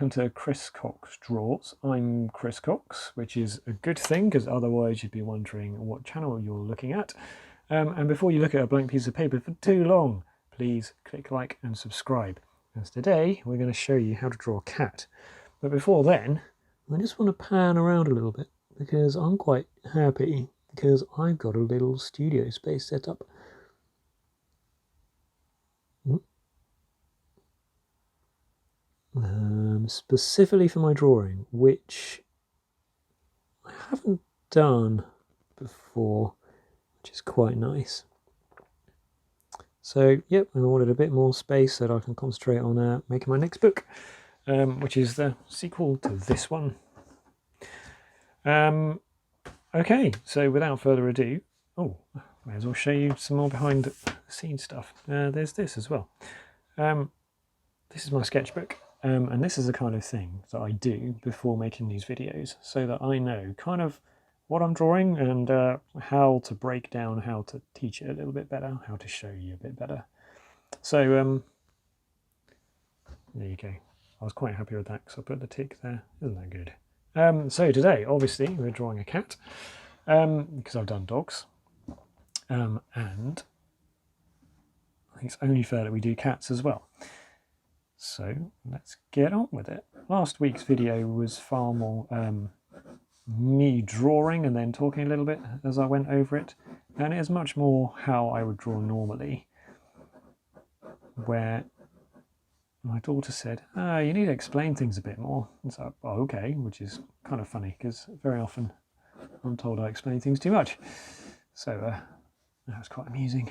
welcome to Chris Cox Draws. I'm Chris Cox, which is a good thing because otherwise you'd be wondering what channel you're looking at. And before you look at a blank piece of paper for too long, please click like and subscribe. As today we're going to show you how to draw a cat. But before then, I just want to pan around a little bit because I'm quite happy because I've got a little studio space set up. Specifically for my drawing, which I haven't done before, which is quite nice. So yep, I wanted a bit more space so that I can concentrate on making my next book, which is the sequel to this one. Okay, so without further ado, may as well show you some more behind the scenes stuff. There's this as well. This is my sketchbook. And this is the kind of thing that I do before making these videos so that I know kind of what I'm drawing and how to break down, how to teach it a little bit better, how to show you a bit better. So there you go. I was quite happy with that because I put the tick there. Isn't that good? So today, obviously, we're drawing a cat because I've done dogs. And I think it's only fair that we do cats as well. So let's get on with it. Last week's video was far more me drawing and then talking a little bit as I went over it. And it is much more how I would draw normally. Where my daughter said, you need to explain things a bit more. And so, oh, okay, which is kind of funny because very often I'm told I explain things too much. So that was quite amusing.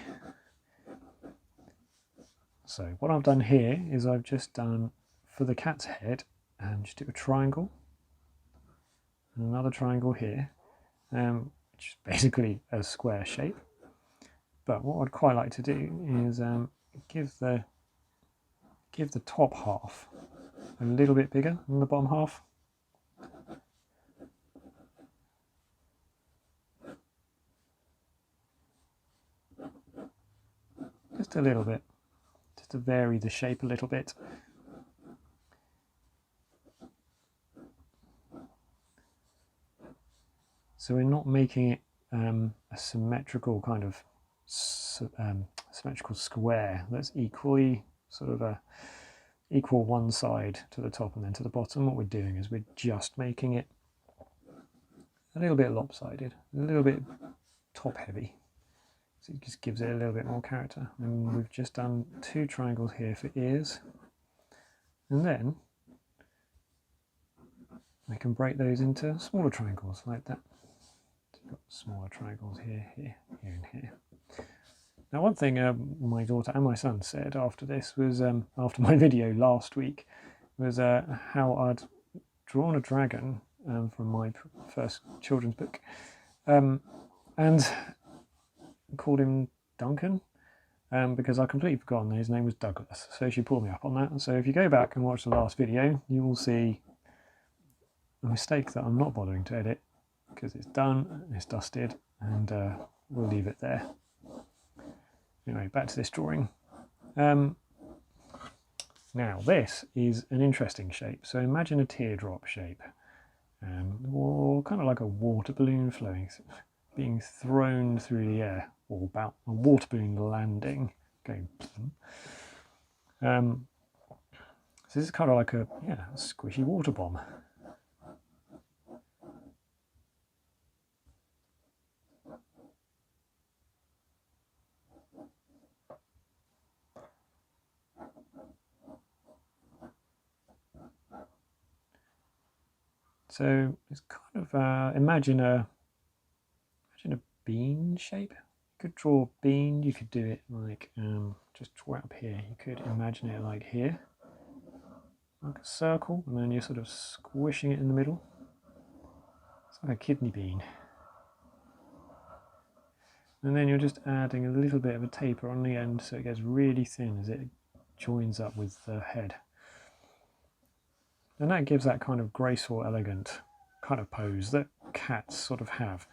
So what I've done here is I've just done, for the cat's head, just do a triangle, and another triangle here, which is basically a square shape. But what I'd quite like to do is give the top half a little bit bigger than the bottom half. Just a little bit. To vary the shape a little bit. So we're not making it a symmetrical kind of symmetrical square that's equally sort of equal one side to the top and then to the bottom. What we're doing is we're just making it a little bit lopsided, a little bit top heavy. So it just gives it a little bit more character. And we've just done two triangles here for ears. And then we can break those into smaller triangles like that. So we've got smaller triangles here, here, here and here. Now one thing my daughter and my son said after this was, after my video last week, was how I'd drawn a dragon from my first children's book. And called him Duncan because I completely forgotten his name was Douglas, so she pulled me up on that. So if you go back and watch the last video, you will see a mistake that I'm not bothering to edit because it's done, it's dusted, and we'll leave it there. Anyway, back to this drawing. Now this is an interesting shape. So imagine a teardrop shape, or kind of like a water balloon being thrown through the air, or about a water balloon landing, going. So this is kind of like a squishy water bomb. So it's kind of imagine a bean shape. You could draw a bean. You could do it like just draw it up here. You could imagine it like here, like a circle, and then you're sort of squishing it in the middle. It's like a kidney bean. And then you're just adding a little bit of a taper on the end so it gets really thin as it joins up with the head. And that gives that kind of graceful, elegant kind of pose that cats sort of have.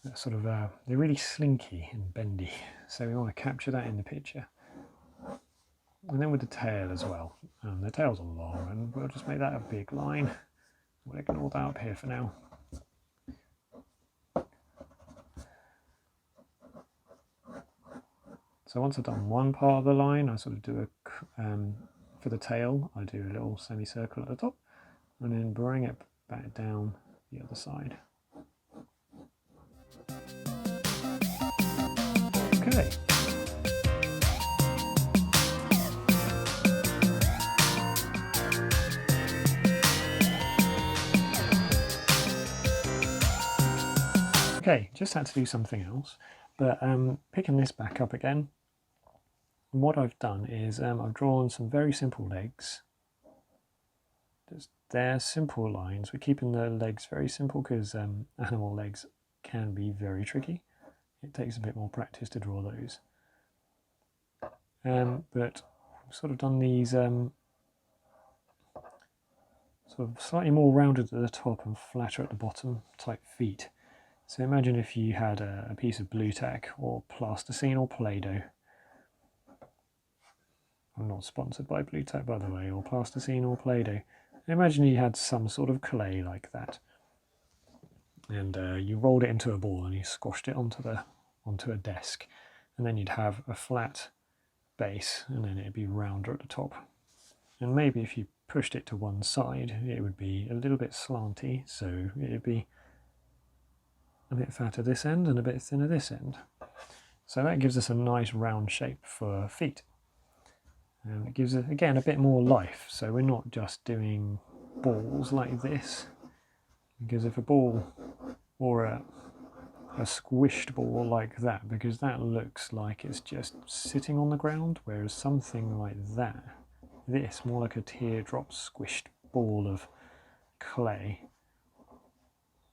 That sort of, they're really slinky and bendy. So we want to capture that in the picture. And then with the tail as well. The tails are long, and we'll just make that a big line. We'll ignore that up here for now. So once I've done one part of the line, I sort of do for the tail, I do a little semicircle at the top, and then bring it back down the other side. Okay. Okay, just had to do something else, but picking this back up again, what I've done is I've drawn some very simple legs. They're simple lines. We're keeping the legs very simple because animal legs can be very tricky. It takes a bit more practice to draw those. But I've sort of done these sort of slightly more rounded at the top and flatter at the bottom type feet. So imagine if you had a piece of blue tack or plasticine or Play-Doh. I'm not sponsored by blue tack, by the way, or plasticine or Play-Doh. Imagine you had some sort of clay like that, and you rolled it into a ball and you squashed it onto a desk, and then you'd have a flat base, and then it'd be rounder at the top. And maybe if you pushed it to one side, it would be a little bit slanty, so it'd be a bit fatter this end and a bit thinner this end. So that gives us a nice round shape for feet. And it gives it, again, a bit more life. So we're not just doing balls like this. Because if a ball or a squished ball like that, because that looks like it's just sitting on the ground, whereas something like that, this, more like a teardrop squished ball of clay,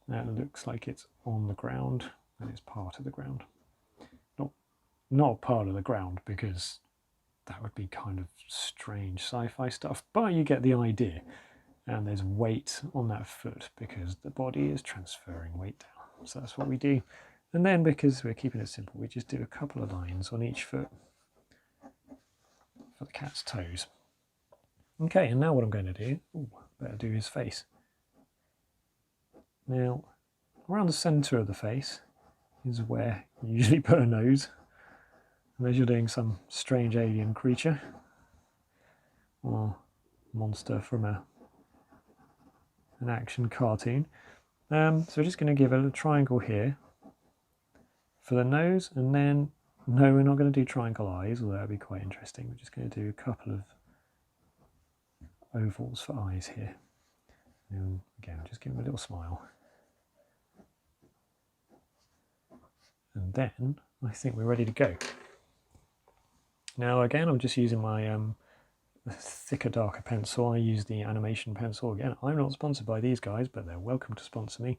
that looks like it's on the ground and it's part of the ground. Not part of the ground, because that would be kind of strange sci-fi stuff, but you get the idea. And there's weight on that foot because the body is transferring weight down. So that's what we do. And then, because we're keeping it simple, we just do a couple of lines on each foot for the cat's toes. Okay, and now what I'm going to do, better do his face. Now, around the centre of the face is where you usually put a nose, unless you're doing some strange alien creature or monster from an action cartoon. So we're just going to give a little triangle here for the nose, and then, no, we're not going to do triangle eyes, although that would be quite interesting. We're just going to do a couple of ovals for eyes here. And again, just give them a little smile. And then I think we're ready to go. Now again, I'm just using my thicker, darker pencil. I use the animation pencil. Again, I'm not sponsored by these guys, but they're welcome to sponsor me.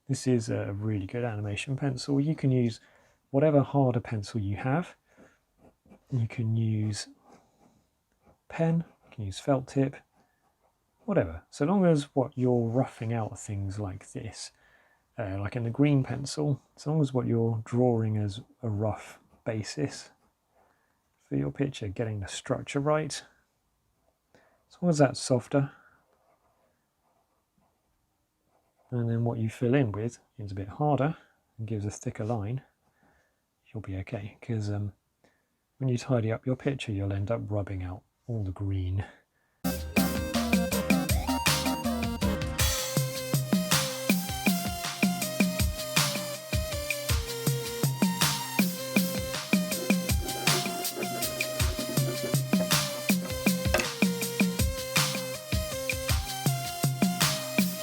This is a really good animation pencil. You can use whatever harder pencil you have. You can use pen, you can use felt tip, whatever. So long as what you're roughing out things like this, like in the green pencil, so long as what you're drawing as a rough basis for your picture, getting the structure right, as long as that's softer, and then what you fill in with is a bit harder and gives a thicker line, you'll be okay. Because when you tidy up your picture, you'll end up rubbing out all the green.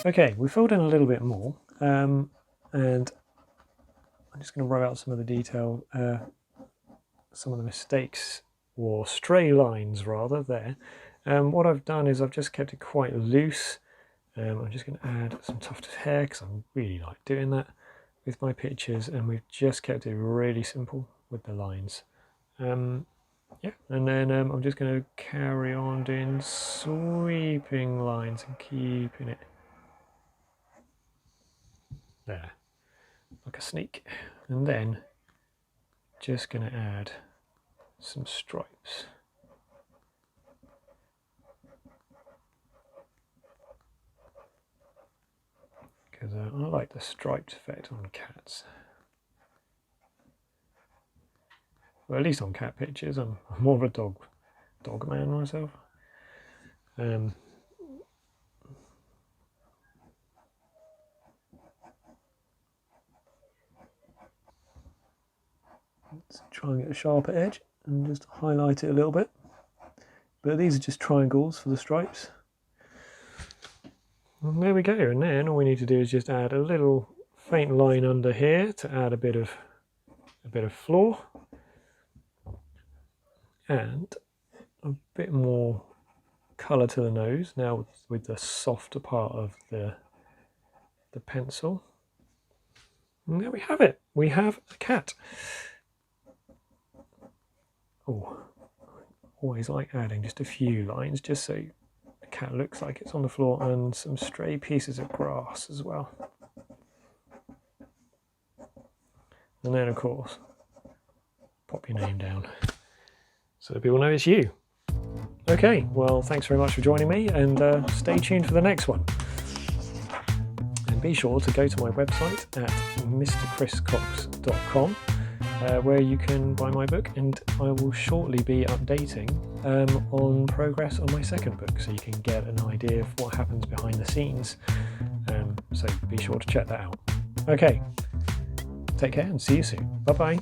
Okay, we filled in a little bit more, and I'm just going to rub out some of the detail, some of the mistakes, or stray lines rather, there. What I've done is I've just kept it quite loose. I'm just going to add some tuft of hair because I really like doing that with my pictures, and we've just kept it really simple with the lines. Yeah, and then I'm just going to carry on doing sweeping lines and keeping it there, like a snake. And then just going to add some stripes because I like the striped effect on cats. Well, at least on cat pictures. I'm more of a dog man myself. Let's try and get a sharper edge and just highlight it a little bit. But these are just triangles for the stripes. And there we go. And then all we need to do is just add a little faint line under here to add a bit of floor and a bit more colour to the nose now with the softer part of the pencil. And there we have it. We have a cat. Oh, always like adding just a few lines just so the cat looks like it's on the floor, and some stray pieces of grass as well. And then of course, pop your name down so that people know it's you. Okay, well, thanks very much for joining me, and stay tuned for the next one. And be sure to go to my website at mrchriscox.com where you can buy my book, and I will shortly be updating on progress on my second book, so you can get an idea of what happens behind the scenes. So be sure to check that out. Okay, take care and see you soon. Bye bye.